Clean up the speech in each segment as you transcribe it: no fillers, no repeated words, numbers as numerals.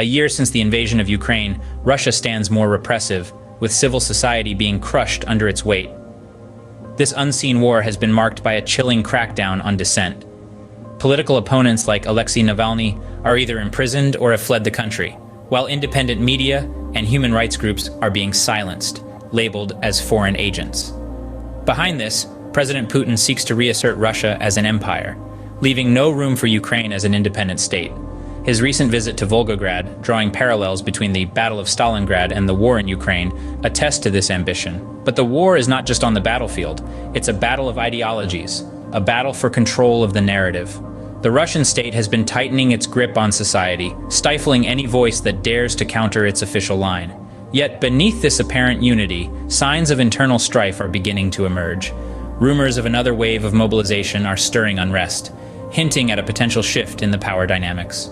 A year since the invasion of Ukraine, Russia stands more repressive, with civil society being crushed under its weight. This unseen war has been marked by a chilling crackdown on dissent. Political opponents like Alexei Navalny are either imprisoned or have fled the country, while independent media and human rights groups are being silenced, labeled as foreign agents. Behind this, President Putin seeks to reassert Russia as an empire, leaving no room for Ukraine as an independent state. His recent visit to Volgograd, drawing parallels between the Battle of Stalingrad and the war in Ukraine, attests to this ambition. But the war is not just on the battlefield, it's a battle of ideologies, a battle for control of the narrative. The Russian state has been tightening its grip on society, stifling any voice that dares to counter its official line. Yet beneath this apparent unity, signs of internal strife are beginning to emerge. Rumors of another wave of mobilization are stirring unrest, hinting at a potential shift in the power dynamics.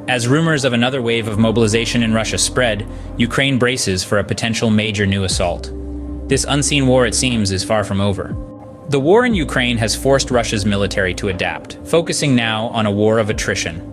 As rumors of another wave of mobilization in Russia spread, Ukraine braces for a potential major new assault. This unseen war, it seems, is far from over. The war in Ukraine has forced Russia's military to adapt, focusing now on a war of attrition.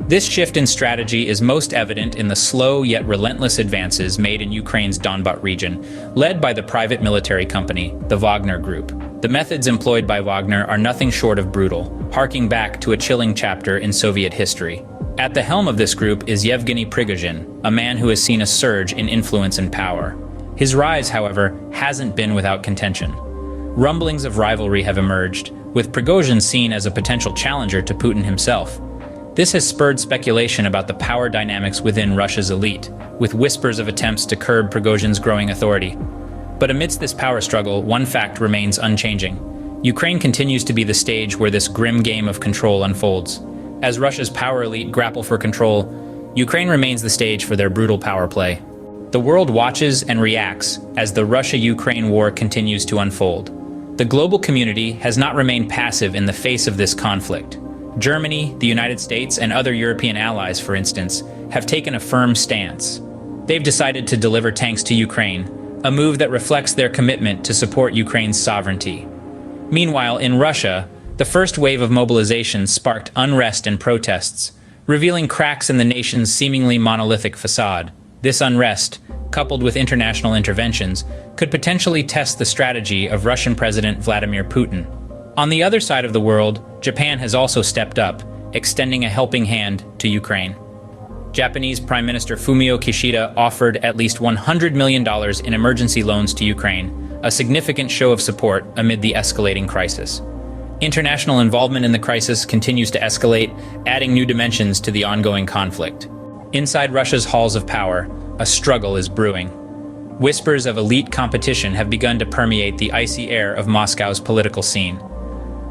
This shift in strategy is most evident in the slow yet relentless advances made in Ukraine's Donbas region, led by the private military company, the Wagner Group. The methods employed by Wagner are nothing short of brutal, harking back to a chilling chapter in Soviet history. At the helm of this group is Yevgeny Prigozhin, a man who has seen a surge in influence and power. His rise, however, hasn't been without contention. Rumblings of rivalry have emerged, with Prigozhin seen as a potential challenger to Putin himself. This has spurred speculation about the power dynamics within Russia's elite, with whispers of attempts to curb Prigozhin's growing authority. But amidst this power struggle, one fact remains unchanging. Ukraine continues to be the stage where this grim game of control unfolds. As Russia's power elite grapple for control, Ukraine remains the stage for their brutal power play. The world watches and reacts as the Russia-Ukraine war continues to unfold. The global community has not remained passive in the face of this conflict. Germany, the United States, and other European allies, for instance, have taken a firm stance. They've decided to deliver tanks to Ukraine, a move that reflects their commitment to support Ukraine's sovereignty. Meanwhile, in Russia, the first wave of mobilization sparked unrest and protests, revealing cracks in the nation's seemingly monolithic facade. This unrest, coupled with international interventions, could potentially test the strategy of Russian President Vladimir Putin. On the other side of the world, Japan has also stepped up, extending a helping hand to Ukraine. Japanese Prime Minister Fumio Kishida offered at least $100 million in emergency loans to Ukraine, a significant show of support amid the escalating crisis. International involvement in the crisis continues to escalate, adding new dimensions to the ongoing conflict. Inside Russia's halls of power, a struggle is brewing. Whispers of elite competition have begun to permeate the icy air of Moscow's political scene.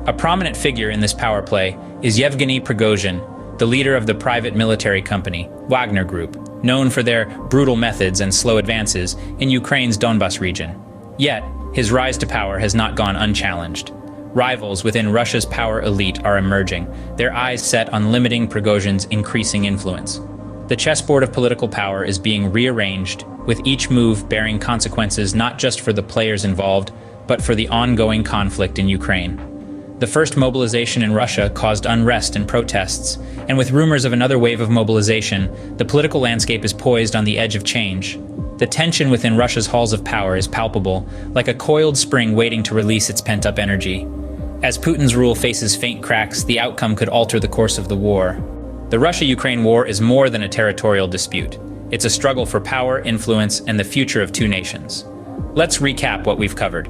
A prominent figure in this power play is Yevgeny Prigozhin, the leader of the private military company, Wagner Group, known for their brutal methods and slow advances in Ukraine's Donbas region. Yet, his rise to power has not gone unchallenged. Rivals within Russia's power elite are emerging, their eyes set on limiting Prigozhin's increasing influence. The chessboard of political power is being rearranged, with each move bearing consequences not just for the players involved, but for the ongoing conflict in Ukraine. The first mobilization in Russia caused unrest and protests, and with rumors of another wave of mobilization, the political landscape is poised on the edge of change. The tension within Russia's halls of power is palpable, like a coiled spring waiting to release its pent-up energy. As Putin's rule faces faint cracks, the outcome could alter the course of the war. The Russia-Ukraine war is more than a territorial dispute. It's a struggle for power, influence, and the future of two nations. Let's recap what we've covered.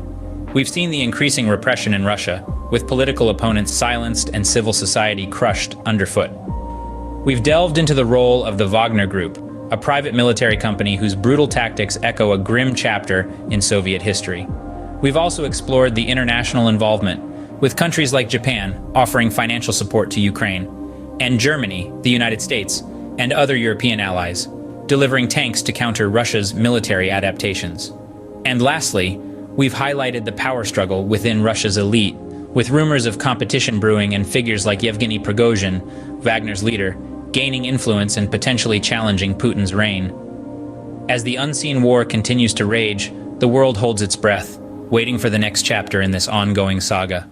We've seen the increasing repression in Russia, with political opponents silenced and civil society crushed underfoot. We've delved into the role of the Wagner Group, a private military company whose brutal tactics echo a grim chapter in Soviet history. We've also explored the international involvement, with countries like Japan offering financial support to Ukraine, and Germany, the United States, and other European allies, delivering tanks to counter Russia's military adaptations. And lastly, we've highlighted the power struggle within Russia's elite, with rumors of competition brewing and figures like Yevgeny Prigozhin, Wagner's leader, gaining influence and potentially challenging Putin's reign. As the unseen war continues to rage, the world holds its breath, waiting for the next chapter in this ongoing saga.